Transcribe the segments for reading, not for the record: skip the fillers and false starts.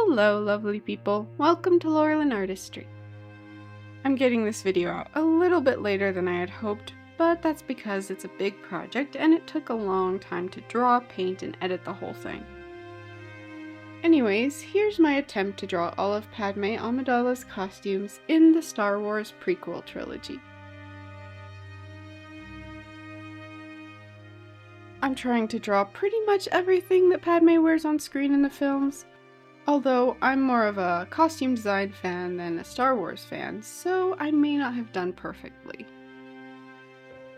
Hello lovely people, welcome to Laurel Artistry. I'm getting this video out a little bit later than I had hoped, but that's because it's a big project and it took a long time to draw, paint, and edit the whole thing. Anyways, here's my attempt to draw all of Padmé Amidala's costumes in the Star Wars prequel trilogy. I'm trying to draw pretty much everything that Padmé wears on screen in the films, although I'm more of a costume design fan than a Star Wars fan, so I may not have done perfectly.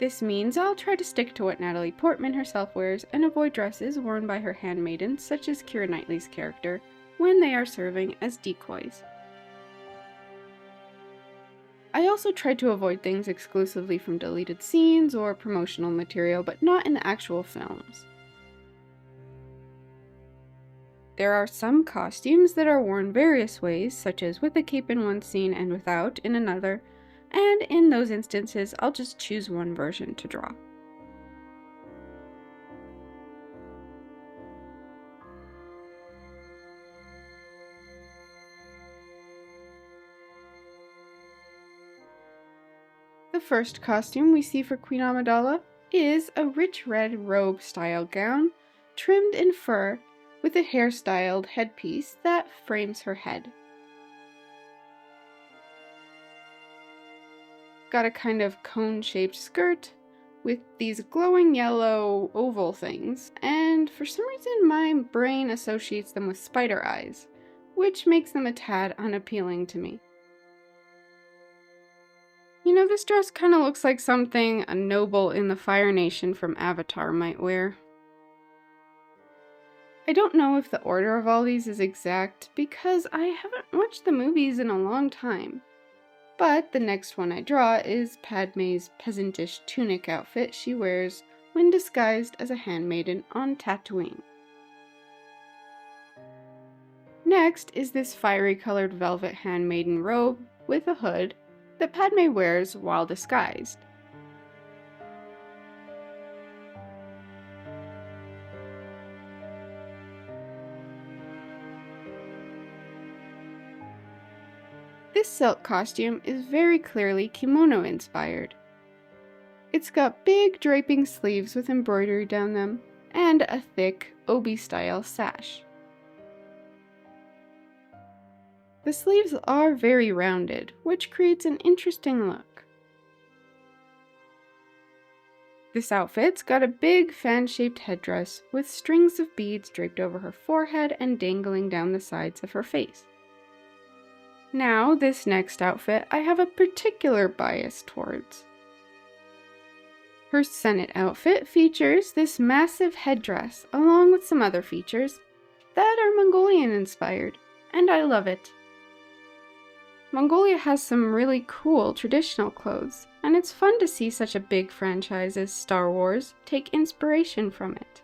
This means I'll try to stick to what Natalie Portman herself wears and avoid dresses worn by her handmaidens such as Keira Knightley's character when they are serving as decoys. I also tried to avoid things exclusively from deleted scenes or promotional material, but not in the actual films. There are some costumes that are worn various ways, such as with a cape in one scene and without in another, and in those instances I'll just choose one version to draw. The first costume we see for Queen Amidala is a rich red robe style gown, trimmed in fur, with a hair-styled headpiece that frames her head. Got a kind of cone-shaped skirt with these glowing yellow oval things, and for some reason my brain associates them with spider eyes, which makes them a tad unappealing to me. You know, this dress kind of looks like something a noble in the Fire Nation from Avatar might wear. I don't know if the order of all these is exact because I haven't watched the movies in a long time, but the next one I draw is Padmé's peasantish tunic outfit she wears when disguised as a handmaiden on Tatooine. Next is this fiery colored velvet handmaiden robe with a hood that Padmé wears while disguised. This silk costume is very clearly kimono inspired. It's got big draping sleeves with embroidery down them, and a thick obi-style sash. The sleeves are very rounded, which creates an interesting look. This outfit's got a big fan-shaped headdress with strings of beads draped over her forehead and dangling down the sides of her face. Now, this next outfit I have a particular bias towards. Her Senate outfit features this massive headdress along with some other features that are Mongolian inspired, and I love it. Mongolia has some really cool traditional clothes, and it's fun to see such a big franchise as Star Wars take inspiration from it.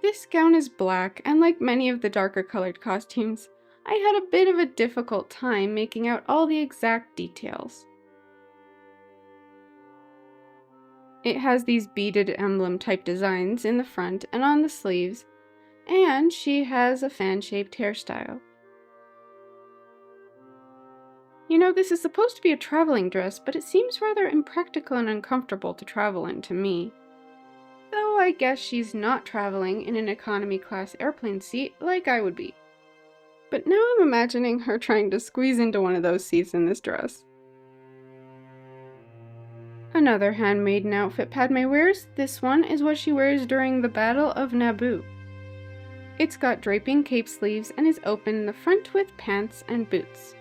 This gown is black, and like many of the darker colored costumes, I had a bit of a difficult time making out all the exact details. It has these beaded emblem type designs in the front and on the sleeves, and she has a fan-shaped hairstyle. You know, this is supposed to be a traveling dress, but it seems rather impractical and uncomfortable to travel in to me. Though I guess she's not traveling in an economy class airplane seat like I would be. But now I'm imagining her trying to squeeze into one of those seats in this dress. Another handmaiden outfit Padmé wears, this one is what she wears during the Battle of Naboo. It's got draping cape sleeves and is open in the front with pants and boots.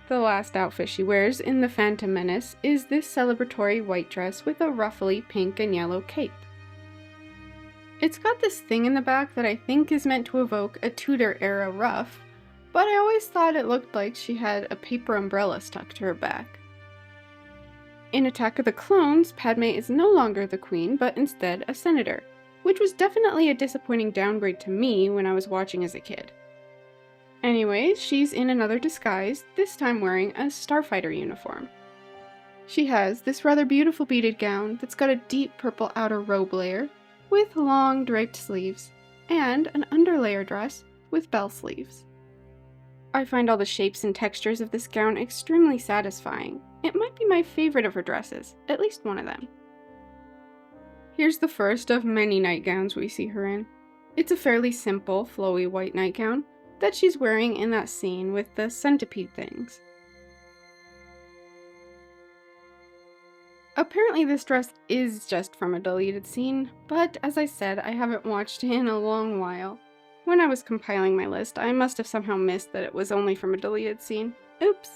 The last outfit she wears in The Phantom Menace is this celebratory white dress with a ruffly pink and yellow cape. It's got this thing in the back that I think is meant to evoke a Tudor-era ruff, but I always thought it looked like she had a paper umbrella stuck to her back. In Attack of the Clones, Padmé is no longer the queen, but instead a senator, which was definitely a disappointing downgrade to me when I was watching as a kid. Anyways, she's in another disguise, this time wearing a starfighter uniform. She has this rather beautiful beaded gown that's got a deep purple outer robe layer with long draped sleeves, and an underlayer dress with bell sleeves. I find all the shapes and textures of this gown extremely satisfying. It might be my favorite of her dresses, at least one of them. Here's the first of many nightgowns we see her in. It's a fairly simple, flowy white nightgown that she's wearing in that scene with the centipede things. Apparently this dress is just from a deleted scene, but as I said, I haven't watched it in a long while. When I was compiling my list, I must have somehow missed that it was only from a deleted scene. Oops!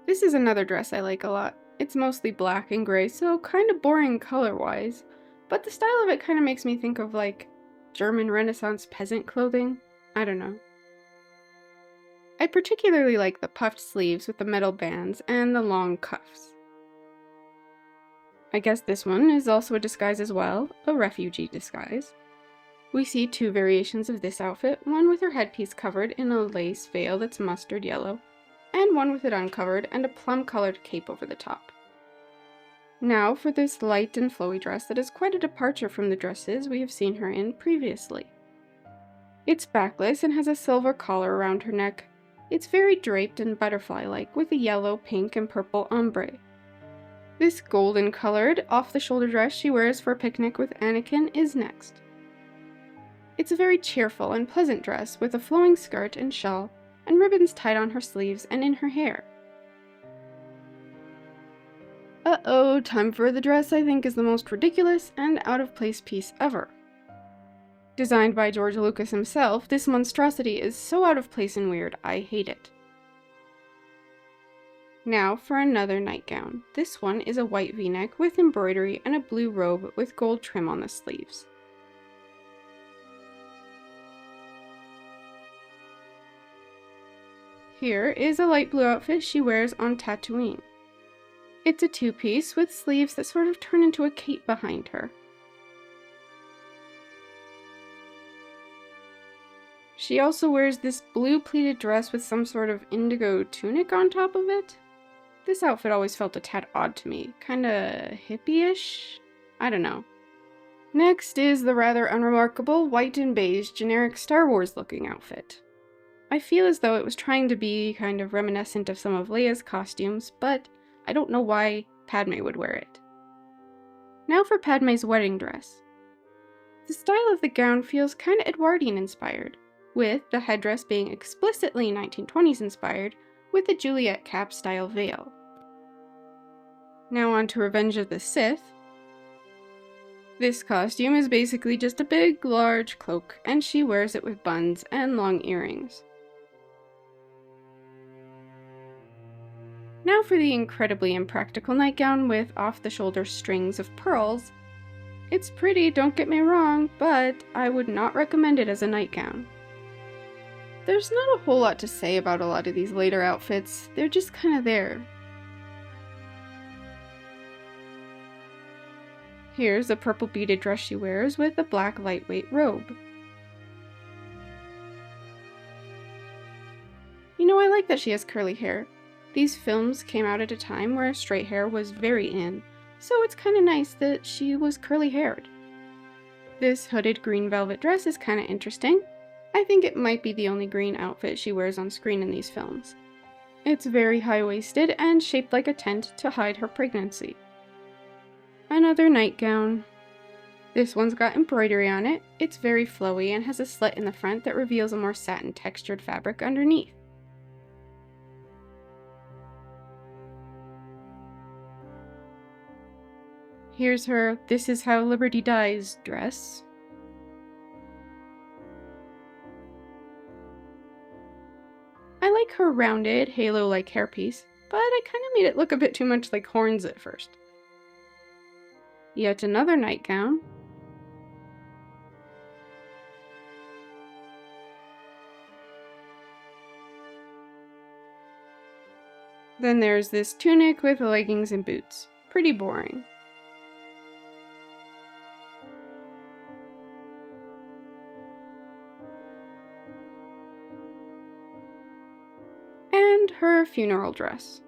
This is another dress I like a lot. It's mostly black and gray, so kind of boring color-wise, but the style of it kind of makes me think of like German Renaissance peasant clothing. I don't know. I particularly like the puffed sleeves with the metal bands and the long cuffs. I guess this one is also a disguise as well, a refugee disguise. We see two variations of this outfit, one with her headpiece covered in a lace veil that's mustard yellow, and one with it uncovered and a plum-colored cape over the top. Now for this light and flowy dress that is quite a departure from the dresses we have seen her in previously. It's backless and has a silver collar around her neck. It's very draped and butterfly-like with a yellow, pink, and purple ombre. This golden-colored, off-the-shoulder dress she wears for a picnic with Anakin is next. It's a very cheerful and pleasant dress with a flowing skirt and shawl, and ribbons tied on her sleeves and in her hair. Uh-oh, time for the dress I think is the most ridiculous and out-of-place piece ever. Designed by George Lucas himself, this monstrosity is so out of place and weird, I hate it. Now for another nightgown. This one is a white v-neck with embroidery and a blue robe with gold trim on the sleeves. Here is a light blue outfit she wears on Tatooine. It's a two-piece with sleeves that sort of turn into a cape behind her. She also wears this blue pleated dress with some sort of indigo tunic on top of it. This outfit always felt a tad odd to me, kinda hippie-ish? I don't know. Next is the rather unremarkable white and beige generic Star Wars looking outfit. I feel as though it was trying to be kind of reminiscent of some of Leia's costumes, but I don't know why Padmé would wear it. Now for Padmé's wedding dress. The style of the gown feels kinda Edwardian inspired, with the headdress being explicitly 1920s inspired, with a Juliet cap style veil. Now on to Revenge of the Sith. This costume is basically just a big, large cloak, and she wears it with buns and long earrings. Now for the incredibly impractical nightgown with off-the-shoulder strings of pearls. It's pretty, don't get me wrong, but I would not recommend it as a nightgown. There's not a whole lot to say about a lot of these later outfits, they're just kind of there. Here's a purple beaded dress she wears with a black lightweight robe. You know, I like that she has curly hair. These films came out at a time where straight hair was very in, so it's kind of nice that she was curly haired. This hooded green velvet dress is kind of interesting. I think it might be the only green outfit she wears on screen in these films. It's very high-waisted and shaped like a tent to hide her pregnancy. Another nightgown. This one's got embroidery on it. It's very flowy and has a slit in the front that reveals a more satin textured fabric underneath. Here's her "This is how Liberty dies" dress. I like her rounded, halo-like hairpiece, but I kind of made it look a bit too much like horns at first. Yet another nightgown. Then there's this tunic with leggings and boots. Pretty boring. her funeral dress.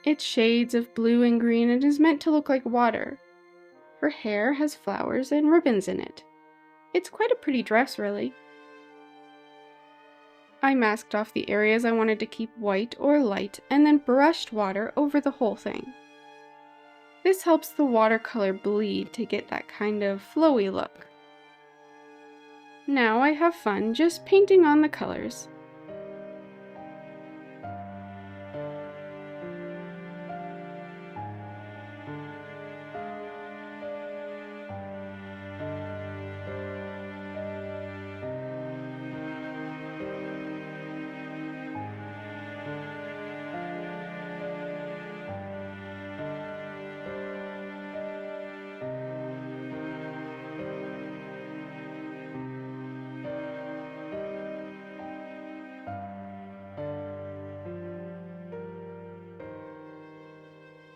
It's shades of blue and green and is meant to look like water. Her hair has flowers and ribbons in it. It's quite a pretty dress, really. I masked off the areas I wanted to keep white or light and then brushed water over the whole thing. This helps the watercolor bleed to get that kind of flowy look. Now I have fun just painting on the colors.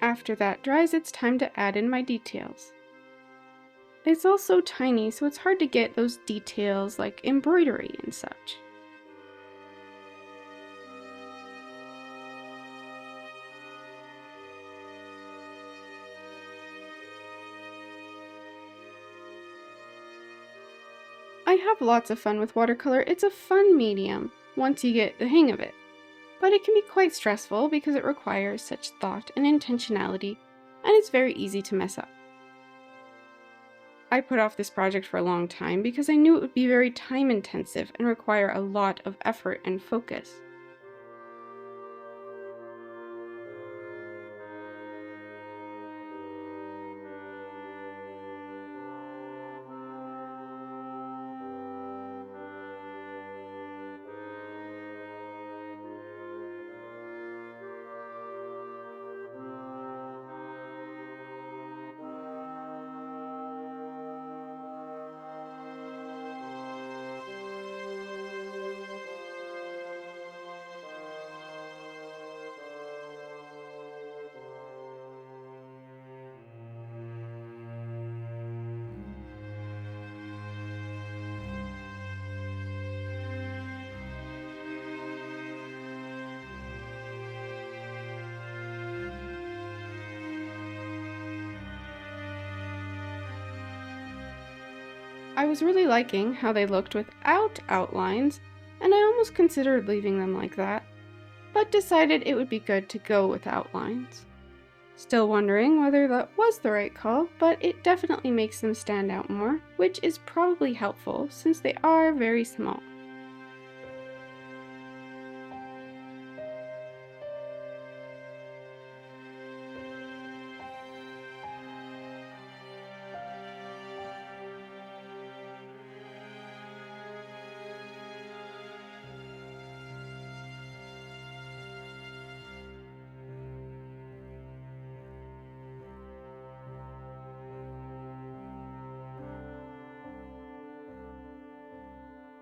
After that dries, it's time to add in my details. It's all so tiny, so it's hard to get those details like embroidery and such. I have lots of fun with watercolor. It's a fun medium once you get the hang of it. But it can be quite stressful because it requires such thought and intentionality, and it's very easy to mess up. I put off this project for a long time because I knew it would be very time intensive and require a lot of effort and focus. I was really liking how they looked without outlines, and I almost considered leaving them like that, but decided it would be good to go with outlines. Still wondering whether that was the right call, but it definitely makes them stand out more, which is probably helpful since they are very small.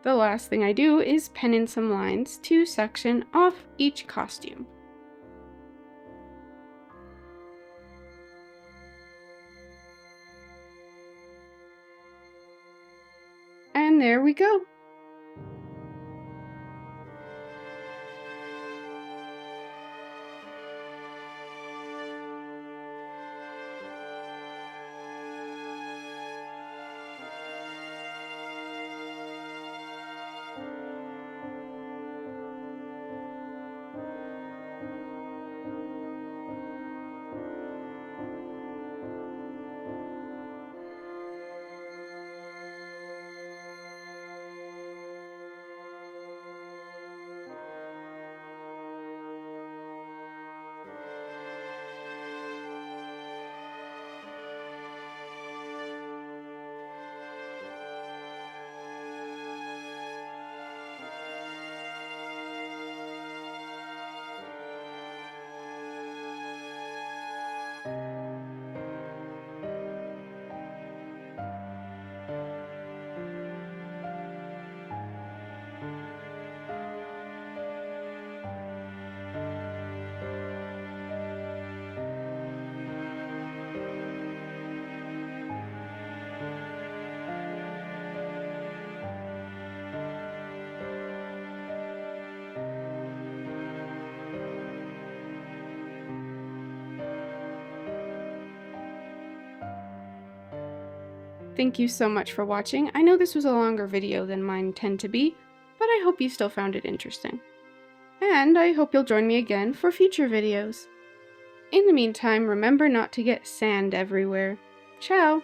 The last thing I do is pen in some lines to section off each costume. And there we go. Thank you so much for watching. I know this was a longer video than mine tend to be, but I hope you still found it interesting. And I hope you'll join me again for future videos. In the meantime, remember not to get sand everywhere. Ciao!